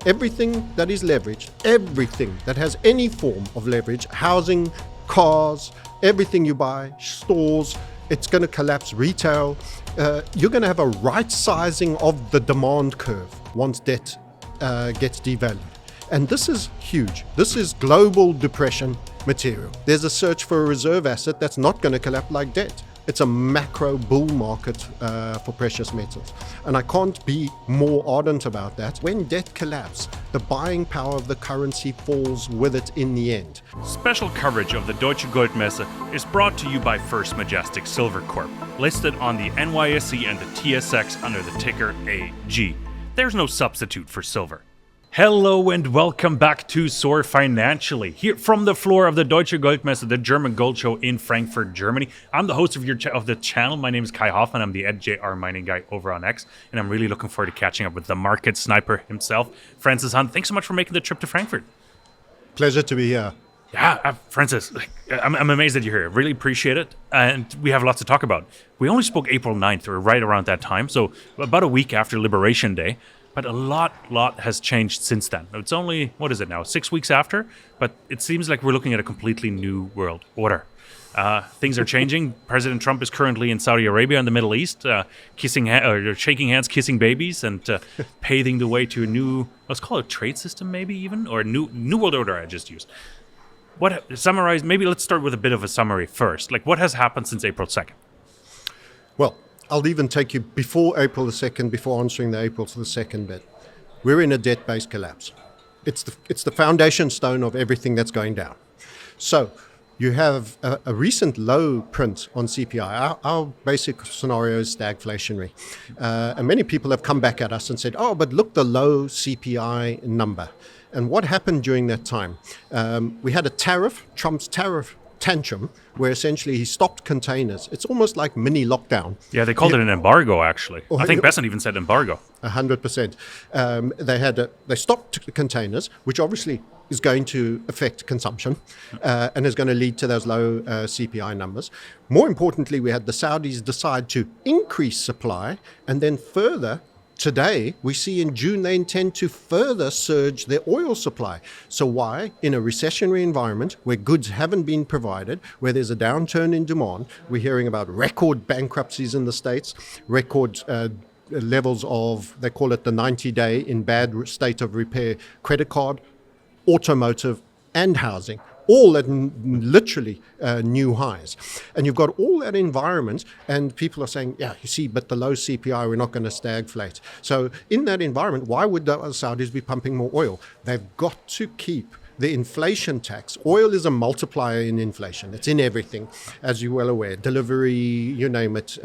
Everything that is leveraged, everything that has any form of leverage, housing, cars, everything you buy, stores, it's going to collapse. Retail, you're going to have a right sizing of the demand curve once debt gets devalued. And this is huge. This is global depression material. There's a search for a reserve asset that's not going to collapse like debt. It's a macro bull market for precious metals. And I can't be more ardent about that. When debt collapses, the buying power of the currency falls with it in the end. Special coverage of the DEUTSCHE GOLDMESSE is brought to you by First Majestic Silver Corp, listed on the NYSE and the TSX under the ticker AG. There's no substitute for silver. Hello and welcome back to Soar Financially, here from the floor of the DEUTSCHE GOLDMESSE, the German gold show in Frankfurt, Germany. I'm the host of the channel. My name is Kai Hoffmann. I'm the @JR mining guy over on X, and I'm really looking forward to catching up with the market sniper himself, Francis Hunt. Thanks so much for making the trip to Frankfurt. Pleasure to be here. Yeah, Francis, I'm amazed that you're here. Really appreciate it, and we have lots to talk about. We only spoke April 9th, or right around that time, so about a week after Liberation Day. But a lot has changed since then. It's only, 6 weeks after? But it seems like we're looking at a completely new world order. Things are changing. President Trump is currently in Saudi Arabia in the Middle East, shaking hands, kissing babies, and paving the way to a new, let's call it a trade system maybe even, or a new world order I just used. Maybe let's start with a bit of a summary first. Like, what has happened since April 2nd? Well, I'll even take you before April the 2nd, before answering the April the 2nd bit. We're in a debt-based collapse. It's the foundation stone of everything that's going down. So you have a recent low print on CPI. Our basic scenario is stagflationary. And many people have come back at us and said, oh, but look, the low CPI number. And what happened during that time? We had Trump's tariff tantrum, where essentially he stopped containers. It's almost like mini lockdown. Yeah, they called it an embargo, actually. I think Besant even said embargo. 100%. They stopped containers, which obviously is going to affect consumption and is going to lead to those low CPI numbers. More importantly, we had the Saudis decide to increase supply, and then further, today, we see in June they intend to further surge their oil supply. So why, in a recessionary environment where goods haven't been provided, where there's a downturn in demand, we're hearing about record bankruptcies in the States, record levels of, they call it the 90-day in bad state of repair credit card, automotive, and housing, all at literally new highs. And you've got all that environment, and people are saying, yeah, you see, but the low CPI, we're not going to stagflate. So in that environment, why would the Saudis be pumping more oil? They've got to keep the inflation tax. Oil is a multiplier in inflation. It's in everything, as you're well aware. Delivery, you name it,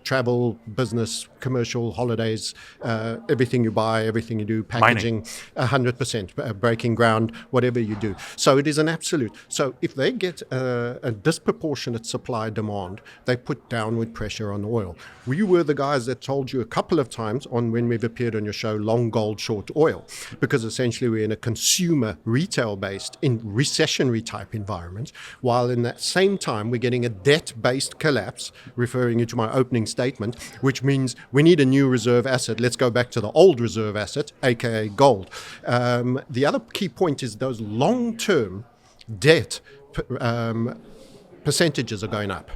travel, business, commercial, holidays, everything you buy, everything you do, packaging, 100%, breaking ground, whatever you do. So it is an absolute. So if they get a disproportionate supply demand, they put downward pressure on oil. We were the guys that told you a couple of times on when we've appeared on your show, long gold, short oil, because essentially we're in a consumer retail-based, in recessionary type environment, while in that same time we're getting a debt-based collapse, referring you to my opening statement, which means we need a new reserve asset. Let's go back to the old reserve asset, aka gold. The other key point is those long-term debt percentages are going up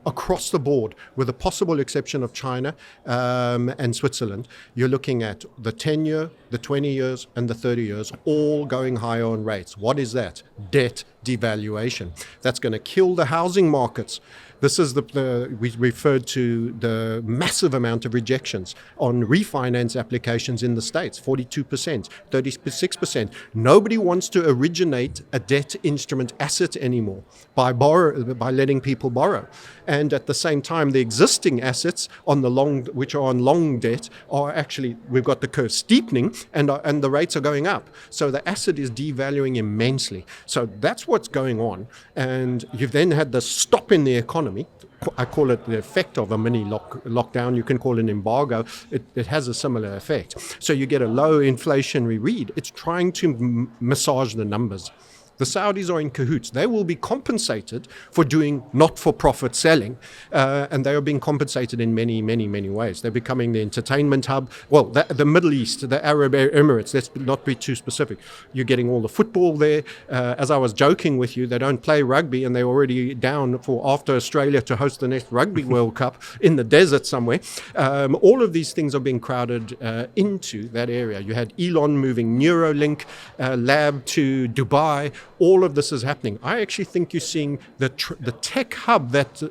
across the board, with the possible exception of China and Switzerland. You're looking at the 10 year, the 20 years, and the 30 years, all going higher on rates. What is that? Debt devaluation. That's going to kill the housing markets. This is we referred to the massive amount of rejections on refinance applications in the States, 42%, 36%. Nobody wants to originate a debt instrument asset anymore by letting people borrow. And at the same time, the existing assets on the which are on long debt are actually, we've got the curve steepening and the rates are going up. So the asset is devaluing immensely. So that's what's going on. And you've then had the stop in the economy. I call it the effect of a mini lockdown. You can call it an embargo. It has a similar effect. So you get a low inflationary read. It's trying to massage the numbers. The Saudis are in cahoots. They will be compensated for doing not-for-profit selling, and they are being compensated in many, many, many ways. They're becoming the entertainment hub. Well, the Middle East, the Arab Emirates, let's not be too specific. You're getting all the football there. As I was joking with you, they don't play rugby, and they're already down for after Australia to host the next Rugby World Cup in the desert somewhere. All of these things are being crowded into that area. You had Elon moving Neuralink lab to Dubai. All of this is happening. I actually think you're seeing the tech hub that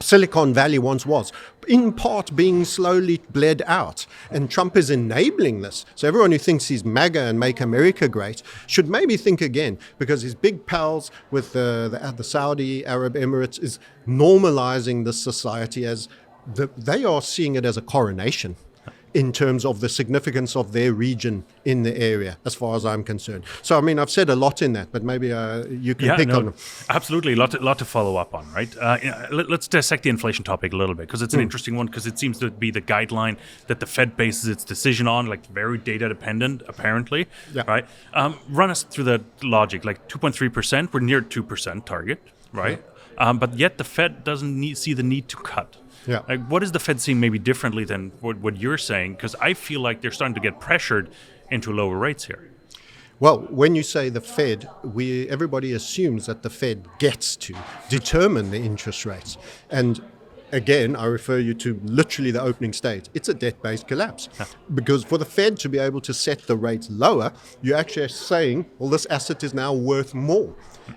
Silicon Valley once was, in part being slowly bled out. And Trump is enabling this. So everyone who thinks he's MAGA and make America great should maybe think again, because his big pals with the Saudi Arab Emirates is normalizing this society as they are seeing it as a coronation in terms of the significance of their region in the area, as far as I'm concerned. So, I mean, I've said a lot in that, but maybe you can pick on them. Absolutely, a lot to follow up on, right? Let's dissect the inflation topic a little bit, because it's an interesting one, because it seems to be the guideline that the Fed bases its decision on, like very data dependent, apparently, right? Run us through the logic, like 2.3%, we're near 2% target, right? But yet the Fed doesn't see the need to cut. Yeah. Like, what is the Fed seeing maybe differently than what you're saying? Because I feel like they're starting to get pressured into lower rates here. Well, when you say the Fed, everybody assumes that the Fed gets to determine the interest rates. And again, I refer you to literally the opening state. It's a debt-based collapse. Because for the Fed to be able to set the rates lower, you're actually saying, well, this asset is now worth more.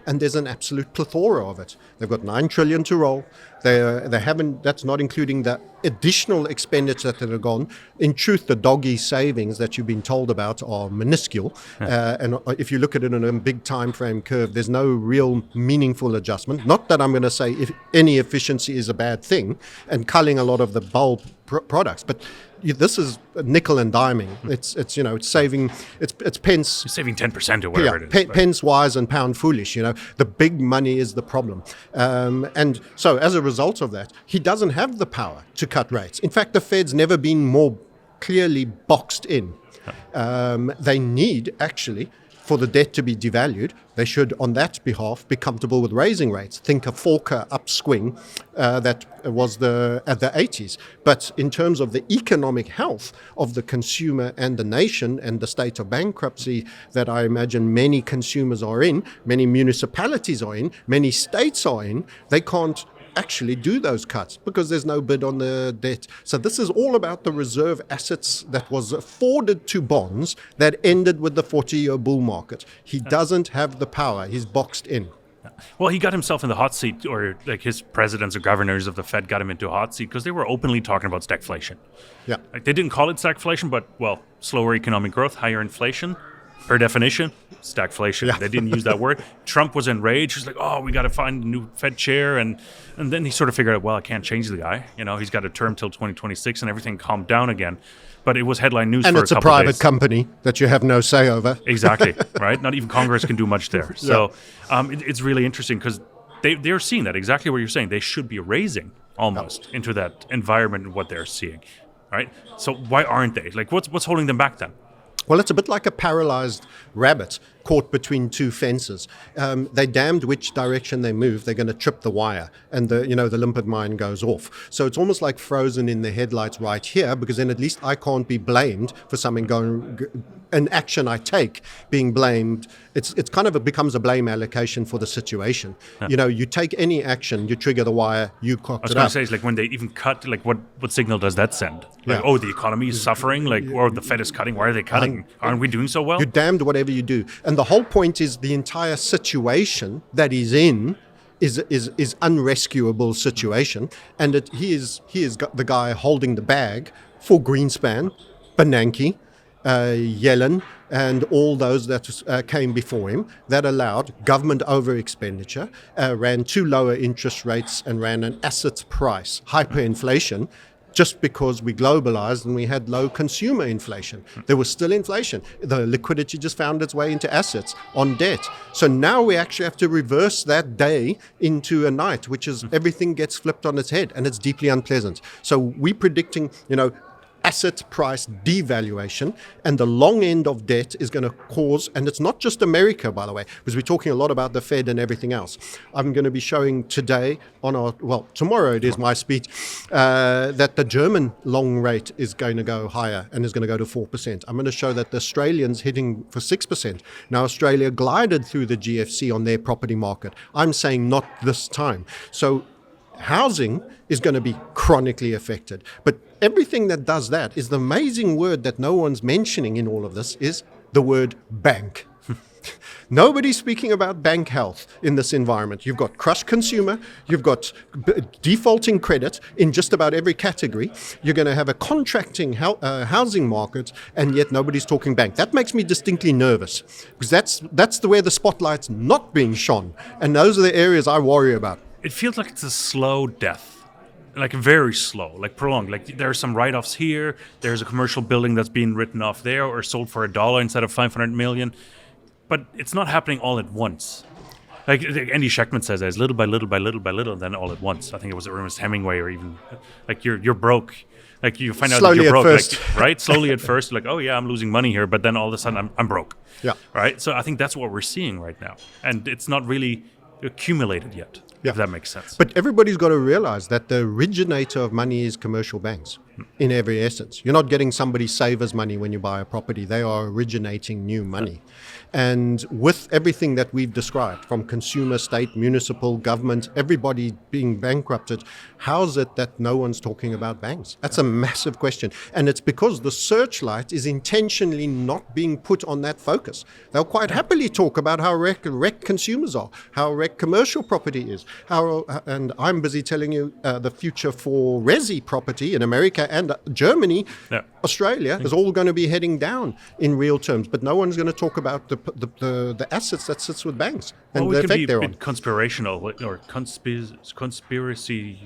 And there's an absolute plethora of it. They've got $9 trillion to roll. They haven't. That's not including the additional expenditure that are gone. In truth, the doggy savings that you've been told about are minuscule. And if you look at it in a big time frame curve, there's no real meaningful adjustment. Not that I'm going to say if any efficiency is a bad thing and culling a lot of the bulk products, but this is nickel and diming. It's saving it's pence. You're saving 10% or whatever it is. Pence wise and pound foolish. The big money is the problem, and so as a result of that, he doesn't have the power to cut rates. In fact, the Fed's never been more clearly boxed in. They need actually. For the debt to be devalued, they should, on that behalf, be comfortable with raising rates. Think a Volcker upswing that was at the 80s. But in terms of the economic health of the consumer and the nation and the state of bankruptcy that I imagine many consumers are in, many municipalities are in, many states are in, they can't actually do those cuts because there's no bid on the debt. So this is all about the reserve assets that was afforded to bonds that ended with the 40-year bull market. He doesn't have the power. He's boxed in. Well, he got himself in the hot seat, or like his presidents or governors of the Fed got him into a hot seat because they were openly talking about stagflation. Yeah. Like, they didn't call it stagflation, but, well, slower economic growth, higher inflation. Per definition, stagflation. Yeah. They didn't use that word. Trump was enraged. He's like, oh, we got to find a new Fed chair. And then he sort of figured out, well, I can't change the guy. He's got a term till 2026 and everything calmed down again. But it was headline news for a couple of days. And it's a private company that you have no say over. Exactly, right? Not even Congress can do much there. So it's really interesting because they're seeing that, exactly what you're saying. They should be raising almost into that environment and what they're seeing, right? So why aren't they? Like, what's holding them back then? Well, it's a bit like a paralyzed rabbit caught between two fences. They damned which direction they move, they're going to trip the wire, and the limpet mine goes off. So it's almost like frozen in the headlights right here, because then at least I can't be blamed for something an action I take being blamed. It's kind of becomes a blame allocation for the situation. Yeah. You take any action, you trigger the wire, you cock it up. I was going to say, it's like when they even cut, like what signal does that send? Like, oh, the economy is suffering, like, or the Fed is cutting. Why are they cutting? Aren't we doing so well? You're damned whatever you do. And the whole point is the entire situation that he's in is unrescuable situation, and he is the guy holding the bag for Greenspan, Bernanke, Yellen, and all those that came before him that allowed government over expenditure, ran too lower interest rates, and ran an asset price hyperinflation. Just because we globalized and we had low consumer inflation. There was still inflation. The liquidity just found its way into assets on debt. So now we actually have to reverse that day into a night, which is everything gets flipped on its head, and it's deeply unpleasant. So we're predicting, asset price devaluation, and the long end of debt is going to cause, and it's not just America, by the way, because we're talking a lot about the Fed and everything else. I'm going to be showing today tomorrow it is my speech, that the German long rate is going to go higher and is going to go to 4%. I'm going to show that the Australians hitting for 6%. Now, Australia glided through the GFC on their property market. I'm saying not this time. So housing is going to be chronically affected. But everything that does that is the amazing word that no one's mentioning in all of this is the word bank. Nobody's speaking about bank health in this environment. You've got crushed consumer, you've got defaulting credit in just about every category. You're going to have a contracting housing market, and yet nobody's talking bank. That makes me distinctly nervous, because that's the where the spotlight's not being shone, and those are the areas I worry about. It feels like it's a slow death, like very slow, like prolonged. Like there are some write-offs here. There's a commercial building that's being written off there or sold for $1 instead of 500 million. But it's not happening all at once. Like Andy Schechtman says, it's little by little by little by little, then all at once. I think it was Ernest Hemingway, or even like you're broke. Like you find out slowly that you're broke, at first. like, right? Slowly at first, like, oh yeah, I'm losing money here, but then all of a sudden I'm broke. Yeah. Right. So I think that's what we're seeing right now, and it's not really accumulated yet. Yeah. If that makes sense. But everybody's got to realize that the originator of money is commercial banks in every essence. You're not getting somebody's savers money when you buy a property. They are originating new money. And with everything that we've described, from consumer, state, municipal, government, everybody being bankrupted, how is it that no one's talking about banks? That's a massive question. And it's because the searchlight is intentionally not being put on that focus. They'll quite happily talk about how wrecked consumers are, how wrecked commercial property is, and I'm busy telling you the future for resi property in America and Germany, Australia, is all going to be heading down in real terms. But no one's going to talk about the assets that sits with banks and the effect they're on. Conspirational or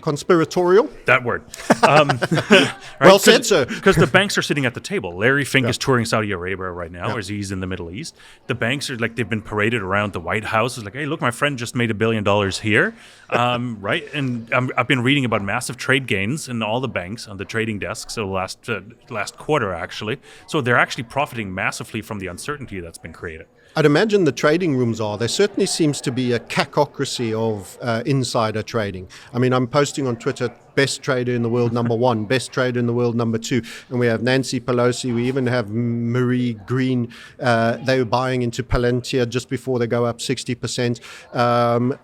Conspiratorial? That word. Right? Well said, sir. Because the banks are sitting at the table. Larry Fink is touring Saudi Arabia right now, as he's in the Middle East. The banks are like, they've been paraded around the White House. It's like, hey, look, my friend just made $1 billion here. Right? And I've been reading about massive trade gains in all the banks on the trading desks the last quarter, actually. So they're actually profiting massively from the uncertainty that's been created. I'd imagine the trading rooms are. There certainly seems to be a cacocracy of insider trading. I mean, I'm posting on Twitter, best trader in the world, number 1, best trader in the world, number 2. And we have Nancy Pelosi. We even have Marie Green. They were buying into Palantir just before they go up 60%.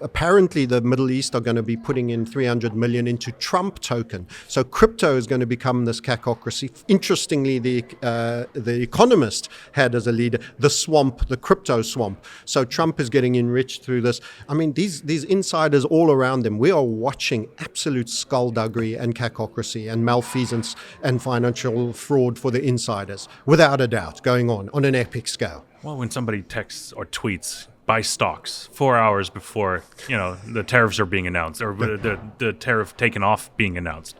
Apparently, the Middle East are going to be putting in 300 million into Trump token. So crypto is going to become this cacocracy. Interestingly, the Economist had as a leader the swamp, the crypto swamp. So Trump is getting enriched through this. I mean, these insiders all around them. We are watching absolute skullduggery and cacocracy and malfeasance and financial fraud for the insiders, without a doubt, going on an epic scale. Well, when somebody texts or tweets, buy stocks 4 hours before the tariffs are being announced, or the tariff taken off being announced.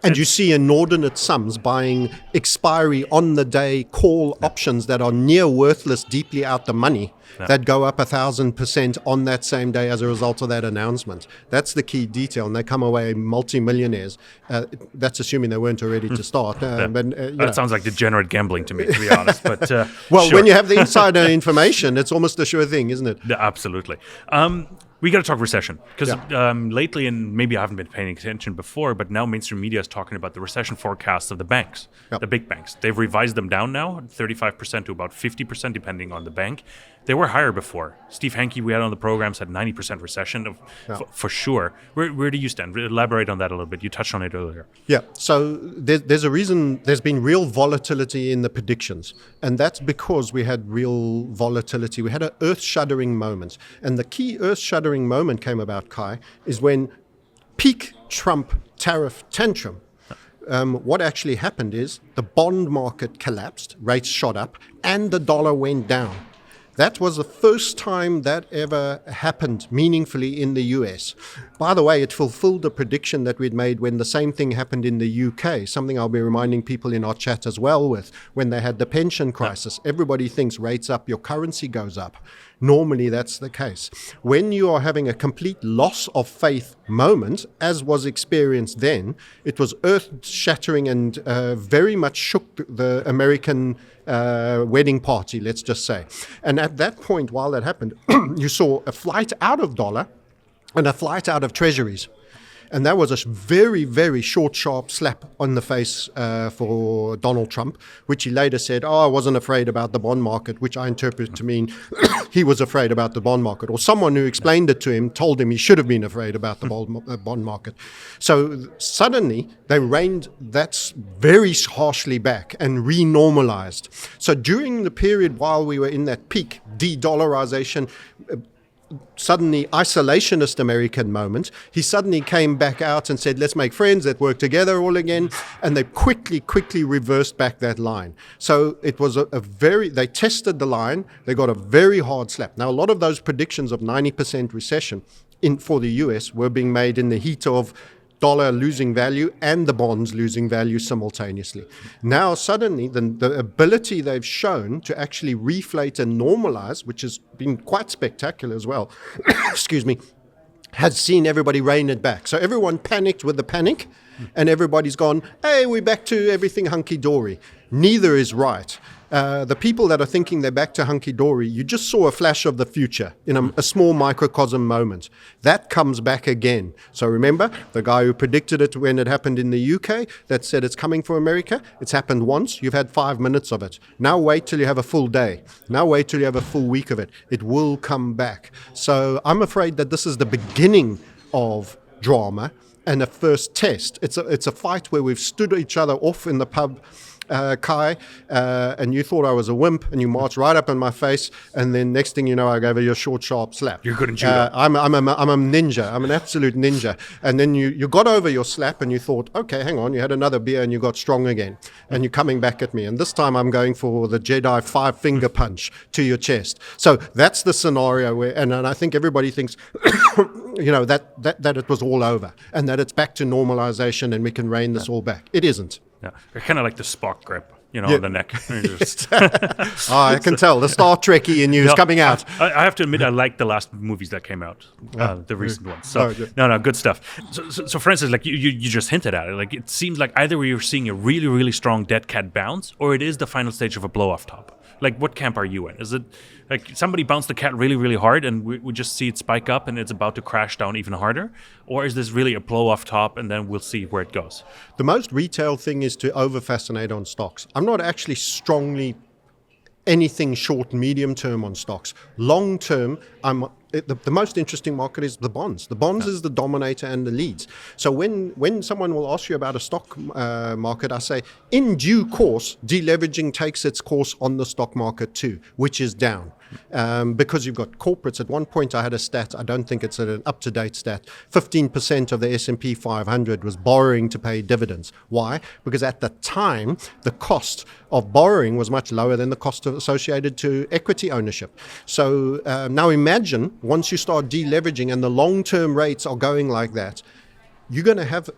And you see inordinate sums buying expiry on the day call options that are near worthless, deeply out the money, that go up 1,000% on that same day as a result of that announcement. That's the key detail, and they come away multimillionaires. That's assuming they weren't already to start. That sounds like degenerate gambling to me, to be honest. But well, sure. When you have the insider information, it's almost a sure thing, isn't it? Yeah, absolutely. We got to talk recession, because lately, and maybe I haven't been paying attention before, but now mainstream media is talking about the recession forecasts of the banks, the big banks. They've revised them down now, 35% to about 50%, depending on the bank. They were higher before. Steve Hanke, we had on the program, said 90% recession for sure. Where do you stand? Elaborate on that a little bit. You touched on it earlier. Yeah, so there's a reason there's been real volatility in the predictions. And that's because we had real volatility. We had an earth-shuddering moment. And the key earth-shuddering moment came about, Kai, is when peak Trump tariff tantrum. What actually happened is the bond market collapsed, rates shot up, and the dollar went down. That was the first time that ever happened meaningfully in the US. By the way, it fulfilled the prediction that we'd made when the same thing happened in the UK, something I'll be reminding people in our chat as well with, when they had the pension crisis. Everybody thinks rates up, your currency goes up. Normally that's the case. When you are having a complete loss of faith moment, as was experienced then, it was earth-shattering and very much shook the American wedding party, let's just say. And at that point, while that happened, you saw a flight out of dollar and a flight out of treasuries. And that was a very, very short, sharp slap on the face for Donald Trump, which he later said, I wasn't afraid about the bond market, which I interpret to mean he was afraid about the bond market. Or someone who explained it to him told him he should have been afraid about the bond market. So suddenly they reined that very harshly back and renormalized. So during the period while we were in that peak de-dollarization, suddenly isolationist American moment, he suddenly came back out and said, let's make friends, let's work together all again. And they quickly reversed back that line. So it was they tested the line, they got a very hard slap. Now, a lot of those predictions of 90% recession for the US were being made in the heat of dollar losing value and the bonds losing value simultaneously. Now, suddenly, the ability they've shown to actually reflate and normalize, which has been quite spectacular as well, excuse me, has seen everybody rein it back. So everyone panicked with the panic, and everybody's gone, hey, we're back to everything hunky-dory. Neither is right. The people that are thinking they're back to hunky-dory, you just saw a flash of the future in a small microcosm moment. That comes back again. So remember, the guy who predicted it when it happened in the UK, that said it's coming for America, it's happened once, you've had 5 minutes of it. Now wait till you have a full day. Now wait till you have a full week of it. It will come back. So I'm afraid that this is the beginning of drama and a first test. It's a fight where we've stood each other off in the pub, Kai, and you thought I was a wimp, and you marched right up in my face, and then next thing you know, I gave you a short, sharp slap. You're good in judo. I'm a ninja. I'm an absolute ninja. And then you got over your slap, and you thought, okay, hang on, you had another beer, and you got strong again, and you're coming back at me. And this time, I'm going for the Jedi 5-finger punch to your chest. So that's the scenario where, and I think everybody thinks, that it was all over, and that it's back to normalization, and we can rein this all back. It isn't. Yeah, kind of like the Spock grip, on the neck. I can tell the Star Trekky in you is coming out. I have to admit, I like the last movies that came out, the recent ones. So good stuff. So for instance, like you just hinted at it. Like it seems like either you're seeing a really, really strong dead cat bounce, or it is the final stage of a blow off top. Like, what camp are you in? Is it like somebody bounced the cat really, really hard and we just see it spike up and it's about to crash down even harder? Or is this really a blow off top and then we'll see where it goes? The most retail thing is to over-fascinate on stocks. I'm not actually strongly anything short, medium term on stocks. Long term, the most interesting market is the bonds. The bonds is the dominator and the leads. So when someone will ask you about a stock market, I say, in due course, deleveraging takes its course on the stock market too, which is down. Because you've got corporates. At one point I had a stat, I don't think it's an up-to-date stat, 15% of the S&P 500 was borrowing to pay dividends. Why? Because at the time, the cost of borrowing was much lower than the cost associated to equity ownership. So now imagine, once you start deleveraging and the long-term rates are going like that, you're going to have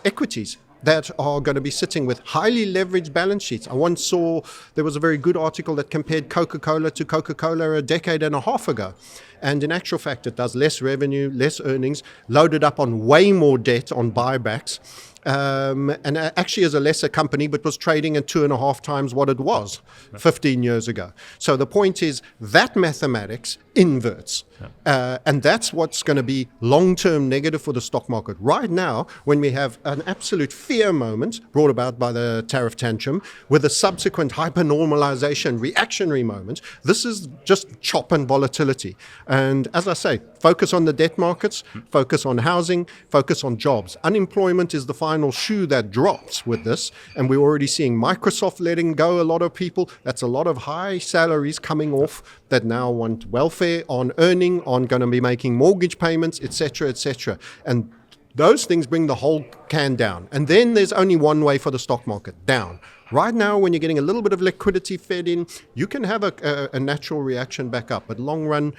equities that are going to be sitting with highly leveraged balance sheets. I once saw, there was a very good article that compared Coca-Cola to Coca-Cola a decade and a half ago. And in actual fact, it does less revenue, less earnings, loaded up on way more debt on buybacks. And actually is a lesser company, but was trading at 2.5 times what it was 15 years ago. So the point is that mathematics inverts. And that's what's going to be long-term negative for the stock market. Right now, when we have an absolute fear moment brought about by the tariff tantrum, with a subsequent hyper-normalization reactionary moment, this is just chop and volatility. And as I say, focus on the debt markets, focus on housing, focus on jobs. Unemployment is the final shoe that drops with this. And we're already seeing Microsoft letting go a lot of people. That's a lot of high salaries coming off that now want welfare, on earning, on going to be making mortgage payments, etc., etc. And those things bring the whole can down. And then there's only one way for the stock market, down. Right now, when you're getting a little bit of liquidity fed in, you can have a natural reaction back up. But long run,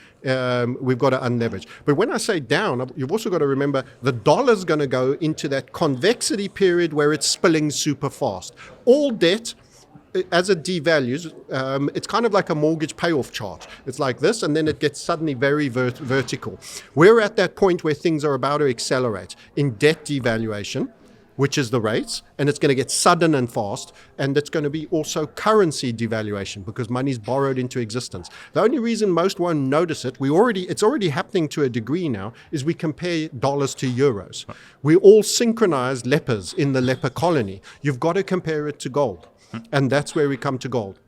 we've got to unleverage. But when I say down, you've also got to remember the dollar's going to go into that convexity period where it's spilling super fast. All debt as it devalues, it's kind of like a mortgage payoff chart. It's like this, and then it gets suddenly very vertical. We're at that point where things are about to accelerate in debt devaluation, which is the rates, and it's going to get sudden and fast, and it's going to be also currency devaluation because money's borrowed into existence. The only reason most won't notice it, it's already happening to a degree now, is we compare dollars to euros. We all synchronized lepers in the leper colony. You've got to compare it to gold, and that's where we come to gold.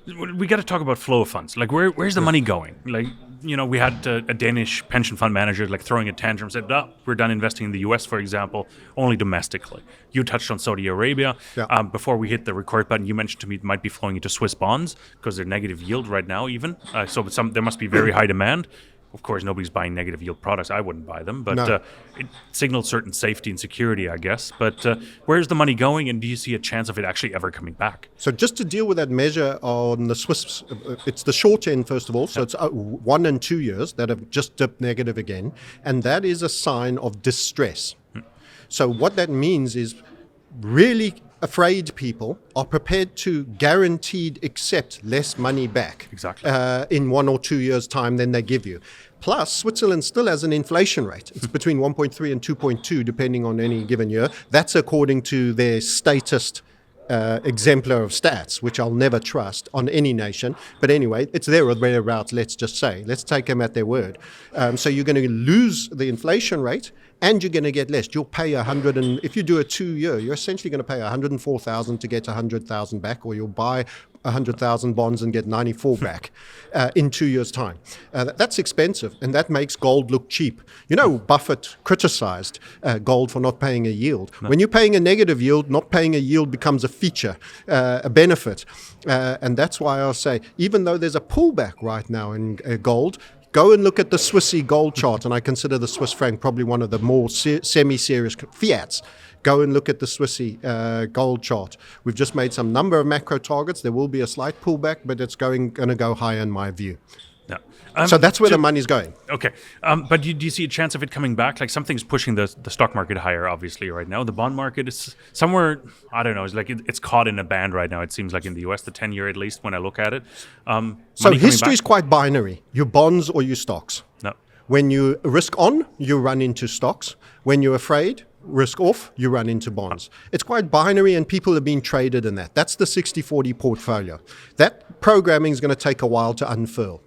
We got to talk about flow of funds. Like, where's the money going? Like, we had a Danish pension fund manager like throwing a tantrum, said, we're done investing in the US, for example, only domestically. You touched on Saudi Arabia. Yeah. Before we hit the record button, you mentioned to me it might be flowing into Swiss bonds because they're negative yield right now even. So there must be very high demand. Of course, nobody's buying negative yield products. I wouldn't buy them, but No. It signals certain safety and security, I guess. But where's the money going, and do you see a chance of it actually ever coming back? So just to deal with that measure on the Swiss, it's the short end, first of all. So it's 1 and 2 years that have just dipped negative again. And that is a sign of distress. So what that means is really afraid people are prepared to guaranteed accept less money back Exactly. In 1 or 2 years' time than they give you. Plus, Switzerland still has an inflation rate. It's between 1.3 and 2.2, depending on any given year. That's according to their statist exemplar of stats, which I'll never trust on any nation. But anyway, it's there or thereabouts, let's just say. Let's take them at their word. So you're going to lose the inflation rate, and you're going to get less. You'll pay if you do a 2 year, you're essentially going to pay 104,000 to get 100,000 back, or you'll buy 100,000 bonds and get 94 back in 2 years' time. That's expensive, and that makes gold look cheap. Buffett criticized gold for not paying a yield. No. When you're paying a negative yield, not paying a yield becomes a feature, a benefit. And that's why I'll say, even though there's a pullback right now in gold, go and look at the Swissy gold chart, and I consider the Swiss franc probably one of the more semi-serious fiats. Go and look at the Swissy gold chart. We've just made some number of macro targets. There will be a slight pullback, but it's going to go higher in my view. Yeah. So that's where the money's going. Okay. But do you see a chance of it coming back? Like, something's pushing the stock market higher, obviously, right now. The bond market is somewhere, I don't know, it's like it's caught in a band right now, it seems like, in the US, the 10-year at least, when I look at it. So history is quite binary. Your bonds or your stocks. No. When you risk on, you run into stocks. When you're afraid, risk off, you run into bonds. It's quite binary, and people are being traded in that. That's the 60-40 portfolio. That programming is going to take a while to unfurl.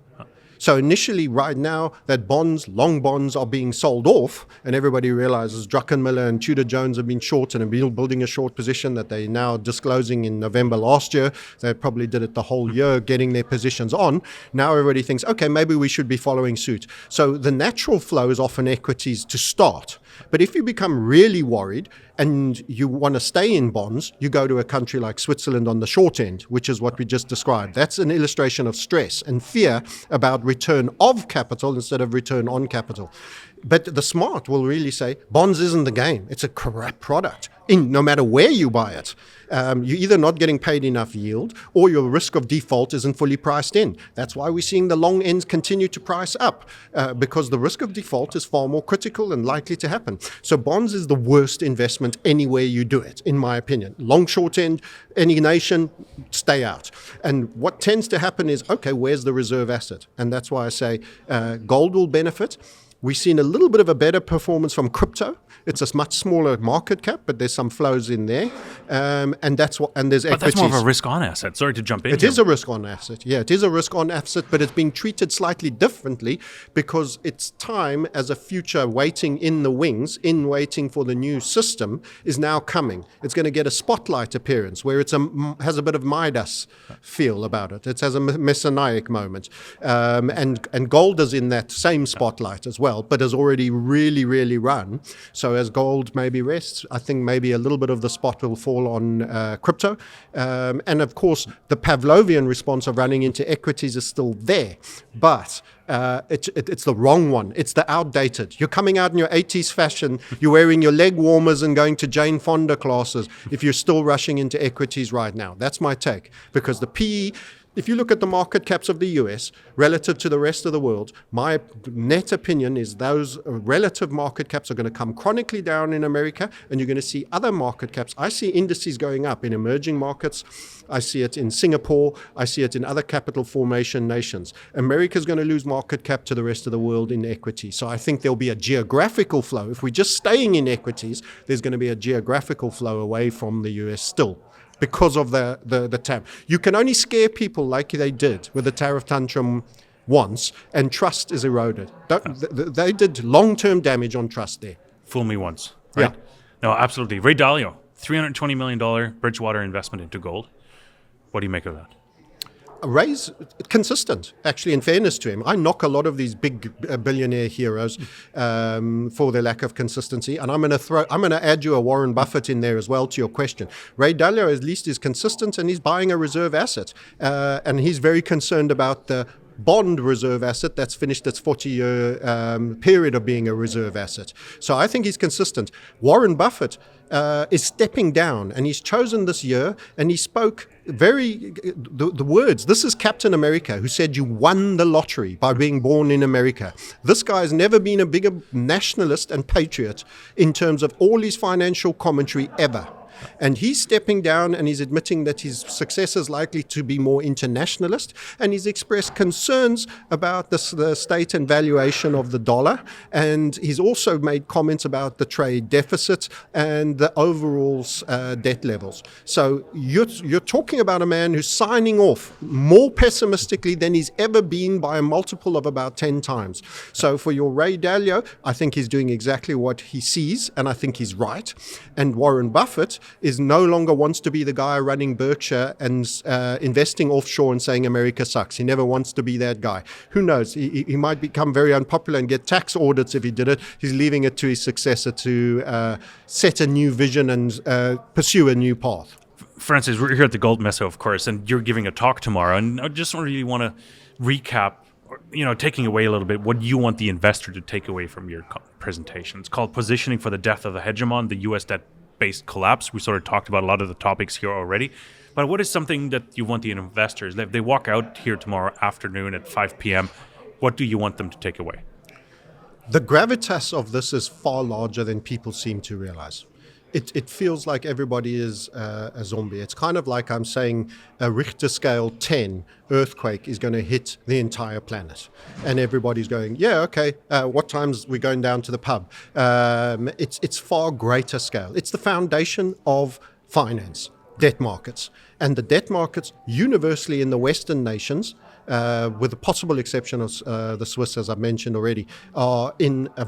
So initially, right now, that long bonds are being sold off, and everybody realizes Druckenmiller and Tudor Jones have been short and have been building a short position that they're now disclosing in November last year. They probably did it the whole year, getting their positions on. Now everybody thinks, okay, maybe we should be following suit. So the natural flow is often equities to start. But if you become really worried and you want to stay in bonds, you go to a country like Switzerland on the short end, which is what we just described. That's an illustration of stress and fear about return of capital instead of return on capital. But the smart will really say, bonds isn't the game. It's a crap product. No matter where you buy it, you're either not getting paid enough yield, or your risk of default isn't fully priced in. That's why we're seeing the long ends continue to price up, because the risk of default is far more critical and likely to happen. So bonds is the worst investment anywhere you do it, in my opinion. Long, short end, any nation, stay out. And what tends to happen is, okay, where's the reserve asset? And that's why I say gold will benefit. We've seen a little bit of a better performance from crypto. It's a much smaller market cap, but there's some flows in there, and there's equities. But that's more of a risk-on asset. Sorry to jump in. It is a risk-on asset. Yeah, it is a risk-on asset, but it's being treated slightly differently because its time as a future waiting in the wings, waiting for the new system, is now coming. It's going to get a spotlight appearance where has a bit of Midas feel about it. It has a messianic moment, and gold is in that same spotlight as well, but has already really, really run. So as gold maybe rests, I think maybe a little bit of the spot will fall on crypto. And of course, the Pavlovian response of running into equities is still there. But It's the wrong one. It's the outdated. You're coming out in your 80s fashion. You're wearing your leg warmers and going to Jane Fonda classes if you're still rushing into equities right now. That's my take. Because the PE, if you look at the market caps of the US relative to the rest of the world, my net opinion is those relative market caps are going to come chronically down in America, and you're going to see other market caps. I see indices going up in emerging markets. I see it in Singapore. I see it in other capital formation nations. America's going to lose market cap to the rest of the world in equity. So I think there'll be a geographical flow. If we're just staying in equities, there's going to be a geographical flow away from the US still, because of the tariff. You can only scare people like they did with the tariff tantrum once, and trust is eroded. They did long-term damage on trust there. Fool me once, right? Yeah. No, absolutely. Ray Dalio, $320 million Bridgewater investment into gold. What do you make of that? Ray's consistent, actually, in fairness to him. I knock a lot of these big billionaire heroes for their lack of consistency, and I'm going to add you a Warren Buffett in there as well to your question. Ray Dalio at least is consistent, and he's buying a reserve asset, and he's very concerned about the bond reserve asset that's finished its 40-year period of being a reserve asset. So I think he's consistent. Warren Buffett is stepping down, and he's chosen this year, and he spoke the words. This is Captain America, who said you won the lottery by being born in America. This guy has never been a bigger nationalist and patriot in terms of all his financial commentary ever. And he's stepping down, and he's admitting that his successor is likely to be more internationalist, and he's expressed concerns about the state and valuation of the dollar, and he's also made comments about the trade deficit and the overall debt levels. So you're talking about a man who's signing off more pessimistically than he's ever been by a multiple of about 10 times. So for your Ray Dalio, I think he's doing exactly what he sees, and I think he's right. And Warren Buffett is no longer wants to be the guy running Berkshire and investing offshore and saying America sucks. He never wants to be that guy. Who knows? He might become very unpopular and get tax audits if he did it. He's leaving it to his successor to set a new vision and pursue a new path. Francis, we're here at the GOLDMESSE, of course, and you're giving a talk tomorrow, and I just really want to recap, taking away a little bit what you want the investor to take away from your presentation. It's called Positioning for the Death of the Hegemon, the U.S. Debt-Based Collapse. We sort of talked about a lot of the topics here already, but what is something that you want the investors, if they walk out here tomorrow afternoon at 5 p.m., what do you want them to take away? The gravitas of this is far larger than people seem to realize. It feels like everybody is a zombie. It's kind of like I'm saying a Richter scale 10 earthquake is going to hit the entire planet. And everybody's going, yeah, okay, what time's we going down to the pub? It's far greater scale. It's the foundation of finance, debt markets. And the debt markets universally in the Western nations, with the possible exception of the Swiss, as I mentioned already, are in a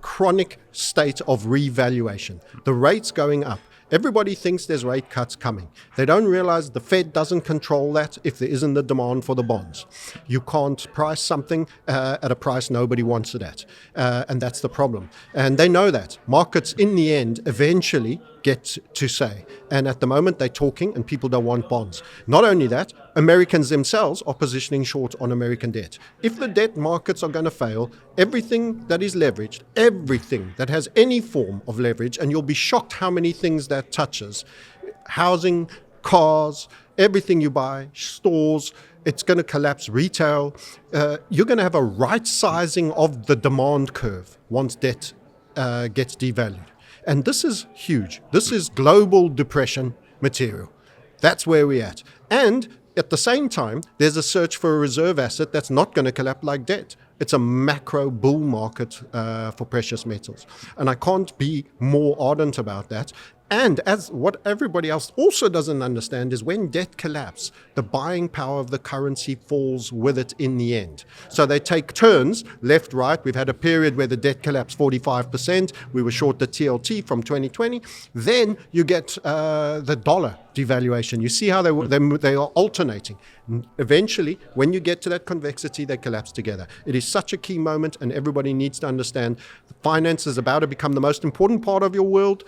chronic state of revaluation. The rates going up. Everybody thinks there's rate cuts coming. They don't realize the Fed doesn't control that if there isn't the demand for the bonds. You can't price something at a price nobody wants it at. And that's the problem. And they know that. Markets, in the end, eventually get to say. And at the moment, they're talking and people don't want bonds. Not only that, Americans themselves are positioning short on American debt. If the debt markets are going to fail, everything that is leveraged, everything that has any form of leverage, and you'll be shocked how many things that touches, housing, cars, everything you buy, stores, it's going to collapse. Retail, you're going to have a right sizing of the demand curve once debt gets devalued. And this is huge. This is global depression material. That's where we're at. And at the same time, there's a search for a reserve asset that's not going to collapse like debt. It's a macro bull market for precious metals. And I can't be more ardent about that. And as what everybody else also doesn't understand is when debt collapses, the buying power of the currency falls with it in the end. So they take turns, left, right. We've had a period where the debt collapsed 45%. We were short the TLT from 2020. Then you get the dollar devaluation. You see how they are alternating. Eventually, when you get to that convexity, they collapse together. It is such a key moment, and everybody needs to understand finance is about to become the most important part of your world,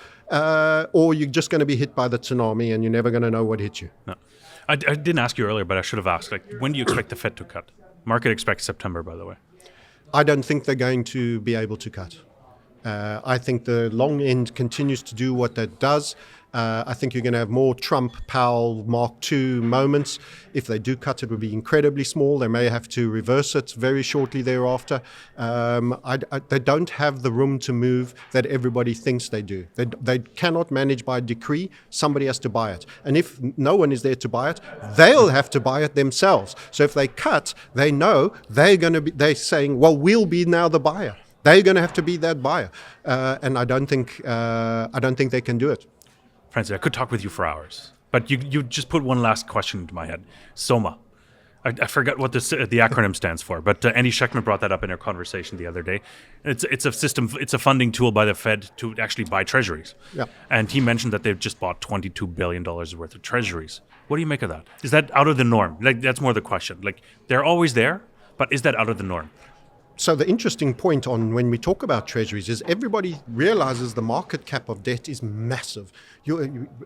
or you're just going to be hit by the tsunami and you're never going to know what hit you. No. I didn't ask you earlier, but I should have asked. When do you expect the Fed to cut? Market expects September, by the way. I don't think they're going to be able to cut. I think the long end continues to do what that does. I think you're going to have more Trump, Powell, Mark II moments. If they do cut, it will be incredibly small. They may have to reverse it very shortly thereafter. They don't have the room to move that everybody thinks they do. They cannot manage by decree. Somebody has to buy it. And if no one is there to buy it, they'll have to buy it themselves. So if they cut, they know they're saying, well, we'll be now the buyer. They're going to have to be that buyer. And I don't think they can do it. Francis, I could talk with you for hours, but you just put one last question into my head. SOMA. I forgot what the acronym stands for, but Andy Schectman brought that up in our conversation the other day. It's a system, it's a funding tool by the Fed to actually buy treasuries. Yeah. And he mentioned that they've just bought $22 billion worth of treasuries. What do you make of that? Is that out of the norm? Like, that's more the question. Like, they're always there, but is that out of the norm? So the interesting point on when we talk about treasuries is everybody realizes the market cap of debt is massive.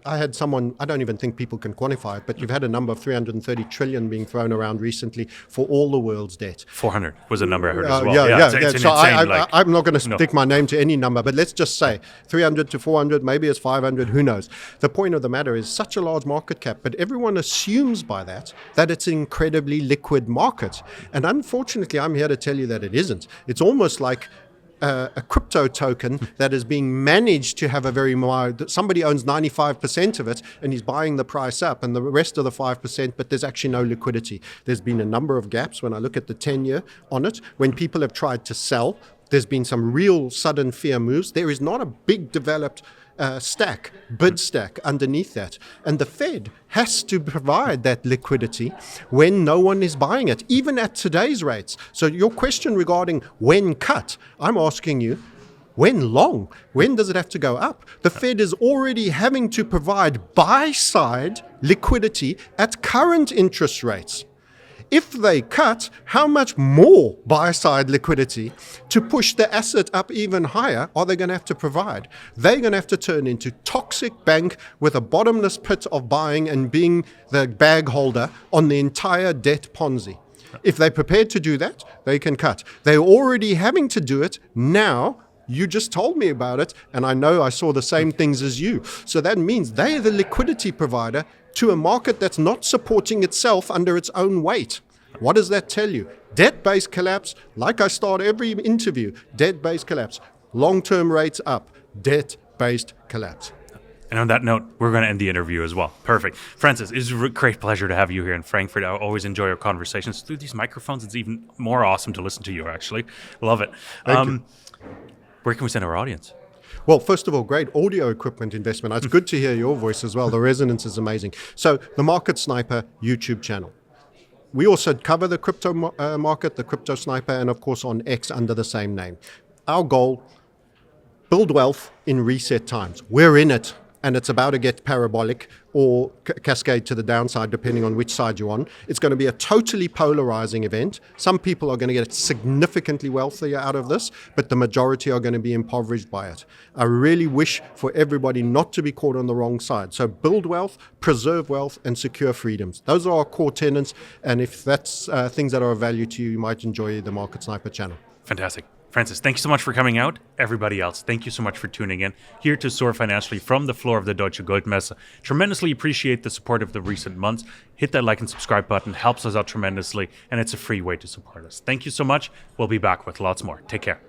I had someone, I don't even think people can quantify it, but you've had a number of 330 trillion being thrown around recently for all the world's debt. 400 was a number I heard as well. It's so I'm not going to stick my name to any number, but let's just say 300 to 400, maybe it's 500, who knows. The point of the matter is such a large market cap, but everyone assumes by that it's an incredibly liquid market. And unfortunately, I'm here to tell you that it isn't. It's almost like a crypto token that is being managed to have a very somebody owns 95% of it and he's buying the price up and the rest of the 5%, but there's actually no liquidity. There's been a number of gaps when I look at the 10-year on it. When people have tried to sell, there's been some real sudden fear moves. There is not a big developed bid stack underneath that. And the Fed has to provide that liquidity when no one is buying it, even at today's rates. So your question regarding when cut, I'm asking you, when long? When does it have to go up? The Fed is already having to provide buy-side liquidity at current interest rates. If they cut, how much more buy-side liquidity to push the asset up even higher are they going to have to provide? They're going to have to turn into toxic bank with a bottomless pit of buying and being the bag holder on the entire debt Ponzi. If they're prepared to do that, they can cut. They're already having to do it now. You just told me about it, and I know I saw the same things as you. So that means they're the liquidity provider to a market that's not supporting itself under its own weight. What does that tell you? Debt-based collapse, like I start every interview, debt-based collapse. Long-term rates up, debt-based collapse. And on that note, we're going to end the interview as well. Perfect. Francis, it's a great pleasure to have you here in Frankfurt. I always enjoy our conversations. Through these microphones, it's even more awesome to listen to you, actually. Love it. Thank you. Where can we send our audience? Well, first of all, great audio equipment investment. It's good to hear your voice as well. The resonance is amazing. So the Market Sniper YouTube channel. We also cover the crypto market, the Crypto Sniper, and of course on X under the same name. Our goal, build wealth in reset times. We're in it, and it's about to get parabolic or cascade to the downside, depending on which side you're on. It's going to be a totally polarizing event. Some people are going to get significantly wealthier out of this, but the majority are going to be impoverished by it. I really wish for everybody not to be caught on the wrong side. So build wealth, preserve wealth, and secure freedoms. Those are our core tenets, and if that's things that are of value to you, you might enjoy the Market Sniper channel. Fantastic. Francis, thank you so much for coming out. Everybody else, thank you so much for tuning in here to Soar Financially from the floor of the DEUTSCHE GOLDMESSE. Tremendously appreciate the support of the recent months. Hit that like and subscribe button, helps us out tremendously, and it's a free way to support us. Thank you so much. We'll be back with lots more. Take care.